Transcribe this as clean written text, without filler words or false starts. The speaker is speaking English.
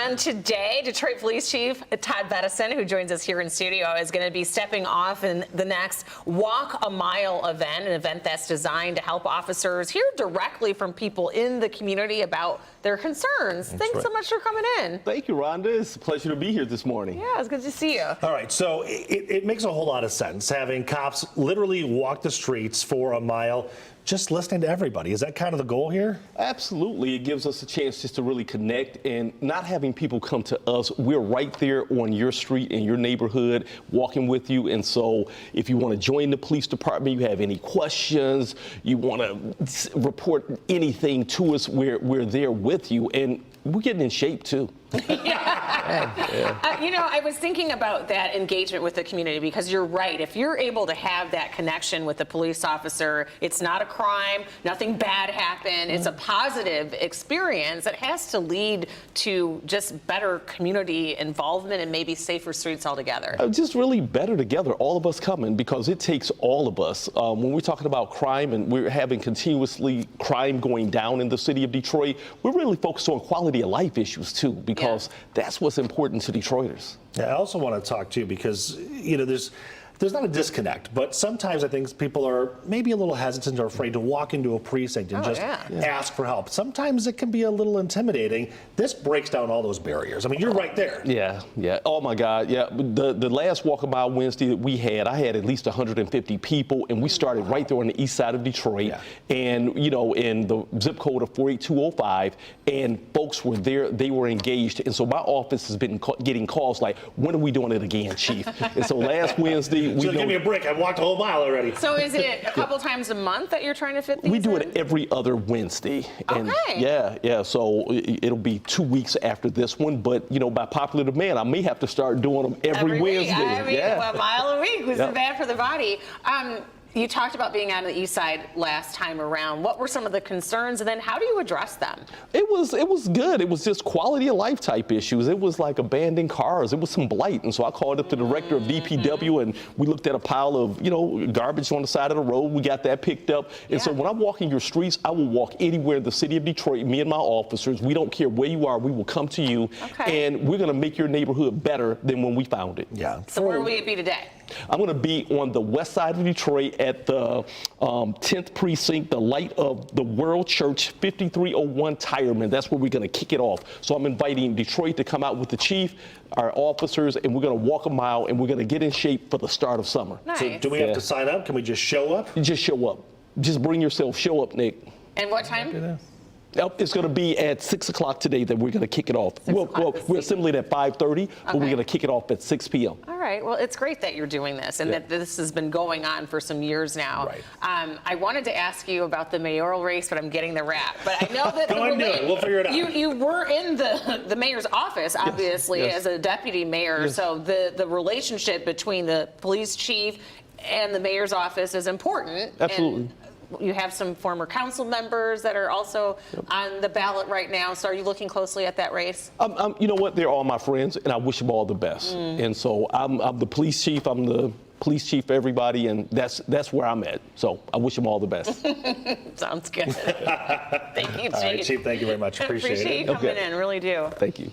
on today, Detroit Police Chief Todd Bettison, who joins us here in studio, is going to be stepping off in the next Walk a Mile event, an event that's designed to help officers hear directly from people in the community about their concerns. Thanks so much for coming in. Thank you, Rhonda. It's a pleasure to be here this morning. Yeah, it's good to see you. All right, so it makes a whole lot of sense having cops literally walk the streets for a mile, just listening to everybody. Is that kind of the goal here? Absolutely. It gives us a chance just to really connect and not having people come to us. We're right there on your street, in your neighborhood, walking with you. And so if you want to join the police department, you have any questions, you want to report anything to us, we're there with you. And we're getting in shape, too. You know, I was thinking about that engagement with the community because you're right. If you're able to have that connection with the police officer, it's not a crime, nothing bad happened. It's a positive experience that has to lead to just better community involvement and maybe safer streets altogether. Just really better together, all of us coming, because it takes all of us. When we're talking about crime and we're having continuously crime going down in the city of Detroit, we're really focused on quality of life issues, too, because that's what's important to Detroiters. Yeah, I also want to talk to you because, you know, there's not a disconnect, but sometimes I think people are maybe a little hesitant or afraid to walk into a precinct and ask for help. Sometimes it can be a little intimidating. This breaks down all those barriers. I mean, you're right there. Yeah. Oh my God. Yeah. The last Walk a Mile Wednesday that we had, I had at least 150 people, and we started right there on the east side of Detroit, and you know, in the zip code of 48205, and folks were there. They were engaged, and so my office has been getting calls like, "When are we doing it again, Chief?" And so last Wednesday. So give me a break. I've walked a whole mile already. So is it a couple times a month that you're trying to fit these We do in? it every other Wednesday. And okay. Yeah. So it'll be 2 weeks after this one. But, you know, by popular demand, I may have to start doing them every Wednesday. I mean, a mile a week wasn't bad for the body. You talked about being on the east side last time around. What were some of the concerns, and then how do you address them? It was good. It was just quality of life type issues. It was like abandoned cars. It was some blight. And so I called up the director of DPW, and we looked at a pile of, you know, garbage on the side of the road. We got that picked up. And so when I'm walking your streets, I will walk anywhere in the city of Detroit. Me and my officers, we don't care where you are. We will come to you, and we're going to make your neighborhood better than when we found it. Yeah. So where will you be today? I'm going to be on the west side of Detroit at the 10th Precinct, the Light of the World Church, 5301 Tireman. That's where we're going to kick it off. So I'm inviting Detroit to come out with the chief, our officers, and we're going to walk a mile, and we're going to get in shape for the start of summer. Nice. So do we have to sign up? Can we just show up? Just show up. Just bring yourself. Show up, Nick. And what time? It's going to be at 6 o'clock today that we're going to kick it off. We're assembling at 5:30, but we're going to kick it off at 6 p.m. All right. Well, it's great that you're doing this and that this has been going on for some years now. Right. I wanted to ask you about the mayoral race, but I'm getting the rap. But I know that Go ahead and do it. We'll figure it out. You were in the mayor's office, obviously, as a deputy mayor. So the relationship between the police chief and the mayor's office is important. Absolutely. And you have some former council members that are also on the ballot right now. So are you looking closely at that race? You know what? They're all my friends, and I wish them all the best. And so I'm the police chief. I'm the police chief for everybody, and that's where I'm at. So I wish them all the best. Sounds good. Thank you, Chief. All right, Chief, thank you very much. Appreciate it. Appreciate you coming in, really do. Thank you.